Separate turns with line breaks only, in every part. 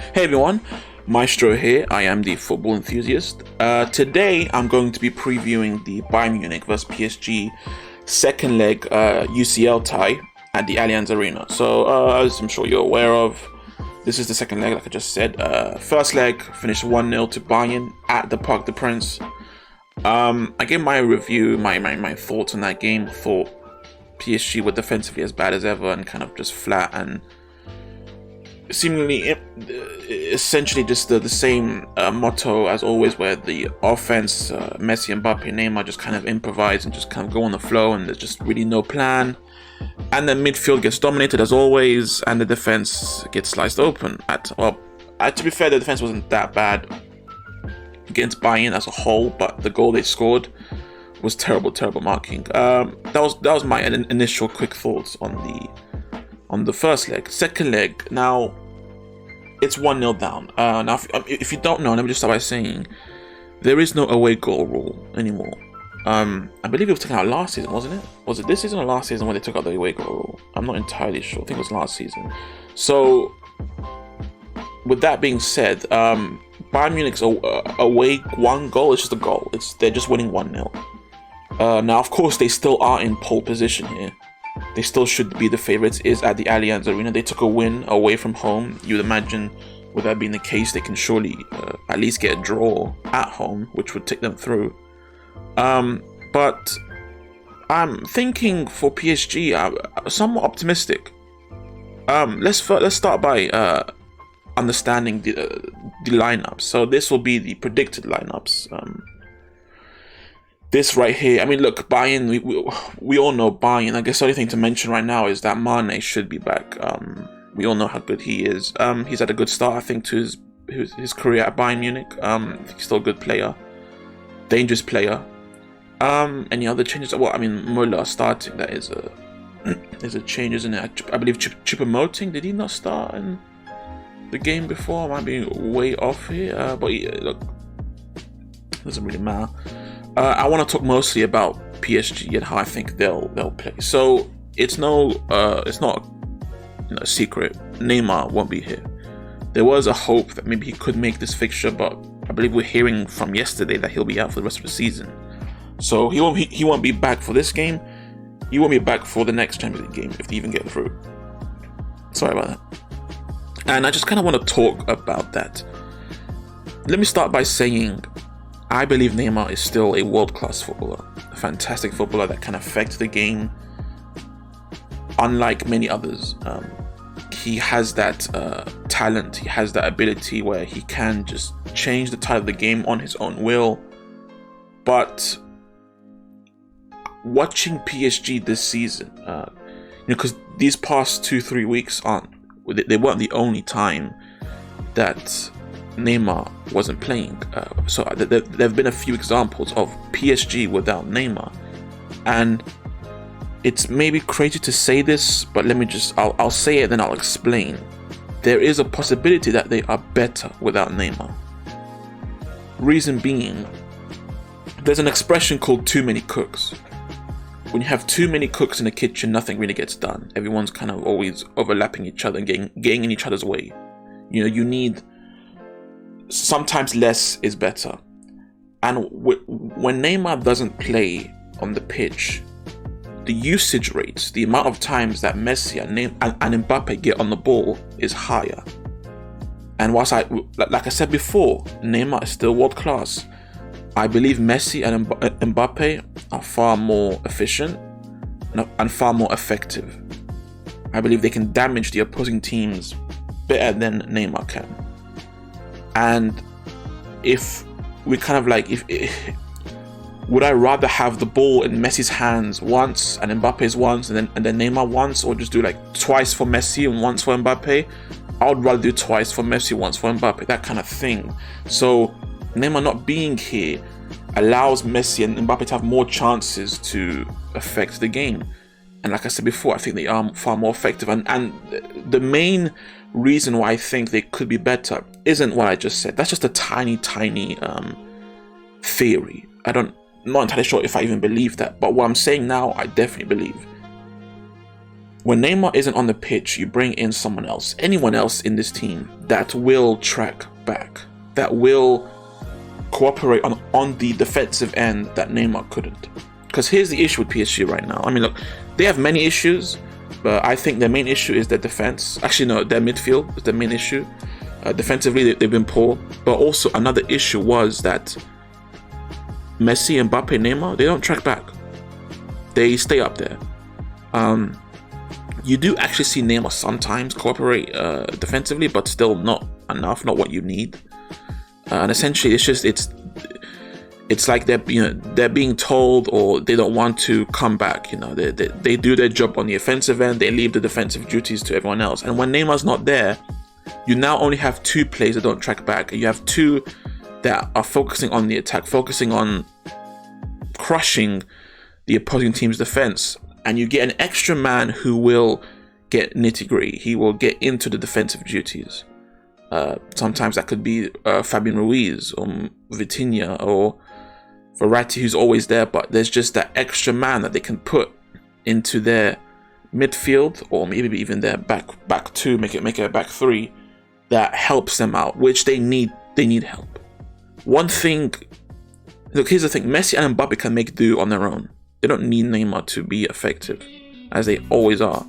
Hey everyone, Maestro here. I am the football enthusiast. Today I'm going to be previewing the Bayern Munich vs PSG second leg UCL tie at the Allianz Arena. So as I'm sure you're aware of, this is the second leg, like I just said. First leg finished 1-0 to Bayern at the Parc des Princes. I gave my review, my thoughts on that game. Thought PSG were defensively as bad as ever and kind of just flat and seemingly essentially just the same motto as always, where the offense, Messi, Mbappe, Neymar just kind of improvise and just kind of go on the flow, and there's just really no plan. And then midfield gets dominated as always, and the defense gets sliced open. To be fair, the defense wasn't that bad against Bayern as a whole, but the goal they scored was terrible marking. That was my initial quick thoughts on the first leg. Second leg, now it's 1-0 down. Now, if you don't know, let me just start by saying there is no away goal rule anymore. I believe it was taken out last season, wasn't it? Was it this season or last season when they took out the away goal rule? I'm not entirely sure. I think it was last season. So, with that being said, Bayern Munich's away one goal is just a goal. They're just winning 1-0. Now, of course, they still are in pole position here. They still should be the favourites, is at the Allianz Arena. They took a win away from home. You'd imagine, with that being the case, they can surely at least get a draw at home, which would take them through. But I'm thinking for PSG, I'm somewhat optimistic. Let's start by understanding the lineups. So this will be the predicted lineups. This right here, I mean, look, Bayern, we all know Bayern. I guess the only thing to mention right now is that Mane should be back. We all know how good he is. He's had a good start, I think, to his career at Bayern Munich. He's still a good player. Dangerous player. Any other changes? Well, I mean, Müller starting, that is a change, isn't it? I believe Choupo-Moting, did he not start in the game before? I might be way off here. But look, doesn't really matter. I want to talk mostly about PSG and how I think they'll play. So it's not a secret. Neymar won't be here. There was a hope that maybe he could make this fixture, but I believe we're hearing from yesterday that he'll be out for the rest of the season. So he won't be back for this game. He won't be back for the next Champions League game if they even get through. Sorry about that. And I just kind of want to talk about that. Let me start by saying, I believe Neymar is still a world-class footballer, a fantastic footballer that can affect the game unlike many others. He has that talent, he has that ability where he can just change the tide of the game on his own will. But watching PSG this season, because these past 2-3 weeks they weren't the only time that Neymar wasn't playing. So there have been a few examples of PSG without Neymar, and it's maybe crazy to say this, but I'll say it, then I'll explain. There is a possibility that they are better without Neymar. Reason being, there's an expression called too many cooks. When you have too many cooks in the kitchen, nothing really gets done. Everyone's kind of always overlapping each other and getting in each other's way. You need, sometimes less is better. And when Neymar doesn't play on the pitch, the usage rates, the amount of times that Messi and Mbappe get on the ball is higher. And whilst like I said before, Neymar is still world class, I believe Messi and Mbappe are far more efficient and far more effective. I believe they can damage the opposing teams better than Neymar can. And if we kind of like, would I rather have the ball in Messi's hands once and Mbappe's once and then Neymar once, or just do like twice for Messi and once for Mbappe? I would rather do twice for Messi, once for Mbappe, that kind of thing. So Neymar not being here allows Messi and Mbappe to have more chances to affect the game. And like I said before, I think they are far more effective. And the main reason why I think they could be better isn't what I just said. That's just a tiny theory. I'm not entirely sure if I even believe that. But what I'm saying now, I definitely believe. when Neymar isn't on the pitch, you bring in someone else, anyone else in this team that will track back, that will cooperate on the defensive end that Neymar couldn't. Because here's the issue with PSG right now. I mean, look, they have many issues, but I think their main issue is their defense. Actually, no, their midfield is the main issue. Defensively, they've been poor. But also another issue was that Messi, Mbappe, Neymar, they don't track back. They stay up there. You do actually see Neymar sometimes cooperate defensively, but still not enough, not what you need. And essentially, it's like they're being told, or they don't want to come back. They do their job on the offensive end. They leave the defensive duties to everyone else. And when Neymar's not there, you now only have two players that don't track back. You have two that are focusing on the attack, focusing on crushing the opposing team's defense. And you get an extra man who will get nitty-gritty. He will get into the defensive duties. Sometimes that could be Fabian Ruiz or Vitinha or Verratti, who's always there, but there's just that extra man that they can put into their midfield, or maybe even their back two, make it a back three, that helps them out, which they need help. One thing, look, here's the thing, Messi and Mbappe can make do on their own. They don't need Neymar to be effective, as they always are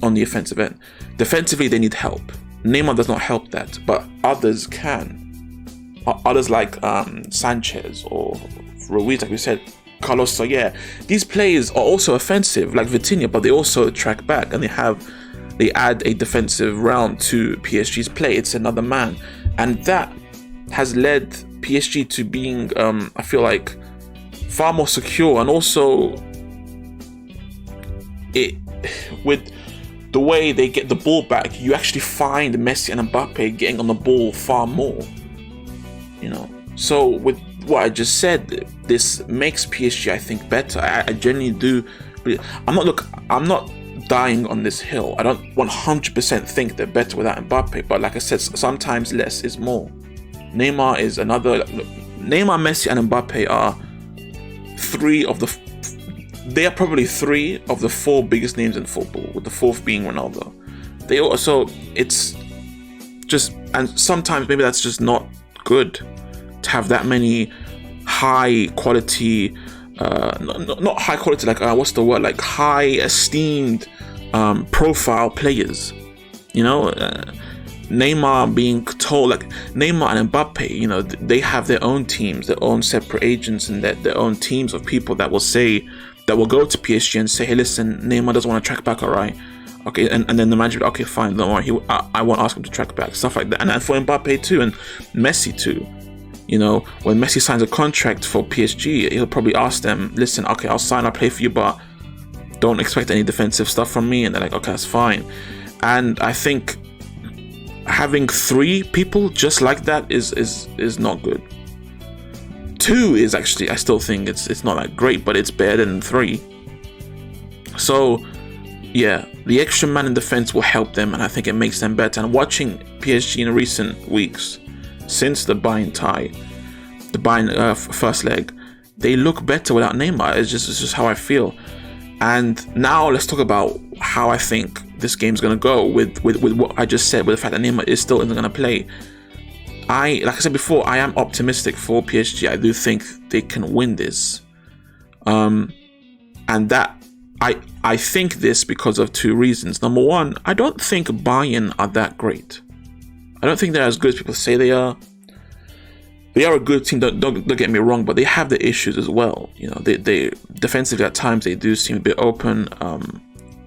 on the offensive end. Defensively, they need help. Neymar does not help that, but others can. Others like Sanchez or Ruiz, like we said, Carlos Soler. These players are also offensive, like Vitinha, but they also track back, and they add a defensive round to PSG's play. It's another man, and that has led PSG to being, I feel like, far more secure, and also with the way they get the ball back, you actually find Messi and Mbappe getting on the ball far more. So with what I just said, this makes PSG, I think, better. I genuinely do. I'm not dying on this hill. I don't 100% think they're better without Mbappe, but like I said, sometimes less is more. Neymar is another. Neymar, Messi, and Mbappe are they are probably three of the four biggest names in football, with the fourth being Ronaldo. They also, it's just, and sometimes maybe that's just not good to have that many high quality, not high quality, like what's the word, like high esteemed profile players. Neymar being told, like Neymar and Mbappe, they have their own teams, their own separate agents, and their own teams of people that will go to PSG and say, hey, listen, Neymar doesn't want to track back, all right? Okay, and then the manager, okay, fine, don't worry, I won't ask him to track back, stuff like that. And for Mbappe too, and Messi too. When Messi signs a contract for PSG, he'll probably ask them, listen, okay, I'll play for you, but don't expect any defensive stuff from me. And they're like, okay, that's fine. And I think having three people just like that is not good. Two is actually, I still think it's not that great, but it's better than three. So yeah, the extra man in defense will help them, and I think it makes them better. And watching PSG in recent weeks, since the Bayern tie, the Bayern first leg, they look better without Neymar. It's just how I feel. And now let's talk about how I think this game's gonna go with what I just said, with the fact that Neymar is still isn't gonna play. Like I said before, I am optimistic for PSG. I do think they can win this, and that I think this because of two reasons. Number one, I don't think Bayern are that great. I don't think they're as good as people say they are. They are a good team. Don't get me wrong, but they have the issues as well. They defensively at times they do seem a bit open.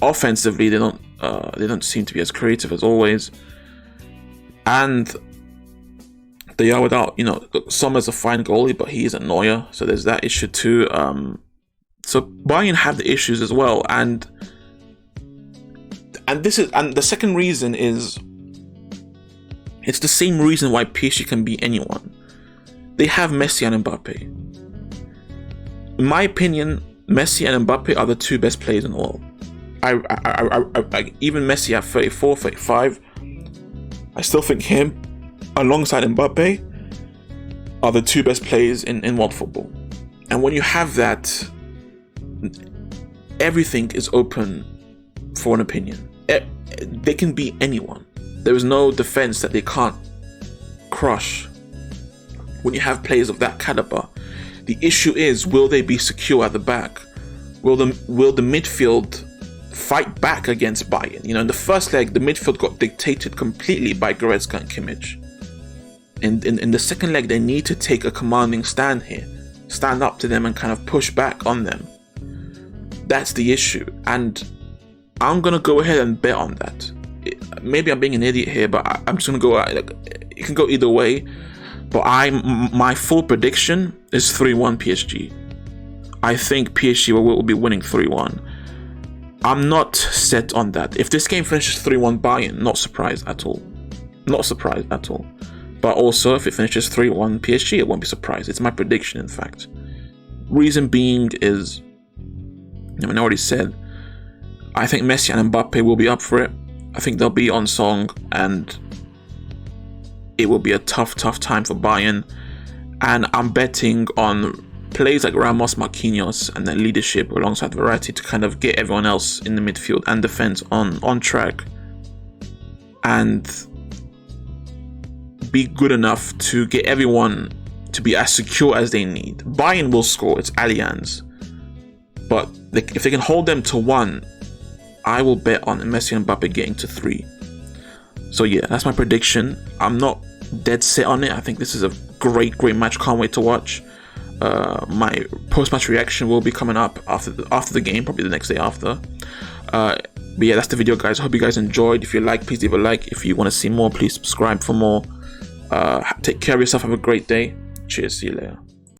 Offensively, they don't seem to be as creative as always, and they are without, Sommer's a fine goalie, but he isn't Neuer, so there's that issue too. So Bayern have the issues as well, and the second reason is, it's the same reason why PSG can beat anyone. They have Messi and Mbappe. In my opinion, Messi and Mbappe are the two best players in the world. I even Messi at 34, 35, I still think him alongside Mbappe are the two best players in world football. And when you have that, everything is open for an opinion. They can beat anyone. There is no defense that they can't crush when you have players of that caliber. The issue is, will they be secure at the back? Will the midfield fight back against Bayern? In the first leg, the midfield got dictated completely by Goretzka and Kimmich. In the second leg, they need to take a commanding stand here, stand up to them and kind of push back on them. That's the issue, and I'm gonna go ahead and bet on that. Maybe I'm being an idiot here, but I'm just gonna go out. It can go either way, but my full prediction is 3-1 PSG. I think PSG will be winning 3-1. I'm not set on that. If this game finishes 3-1 Bayern, not surprised at all. Not surprised at all. But also, if it finishes 3-1 PSG, I won't be surprised. It's my prediction, in fact. Reason being is, I already said, I think Messi and Mbappe will be up for it. I think they'll be on song, and it will be a tough time for Bayern. And I'm betting on players like Ramos, Marquinhos, and their leadership alongside Verratti to kind of get everyone else in the midfield and defense on track, and be good enough to get everyone to be as secure as they need. Bayern will score, it's Allianz, but if they can hold them to 1, I will bet on Messi and Mbappe getting to 3. So yeah, that's my prediction. I'm not dead set on it. I think this is a great match. Can't wait to watch. My post-match reaction will be coming up after the game, probably the next day after. But yeah, that's the video, guys. I hope you guys enjoyed. If you like, please leave a like. If you want to see more, please subscribe for more. Take care of yourself. Have a great day. Cheers. See you later.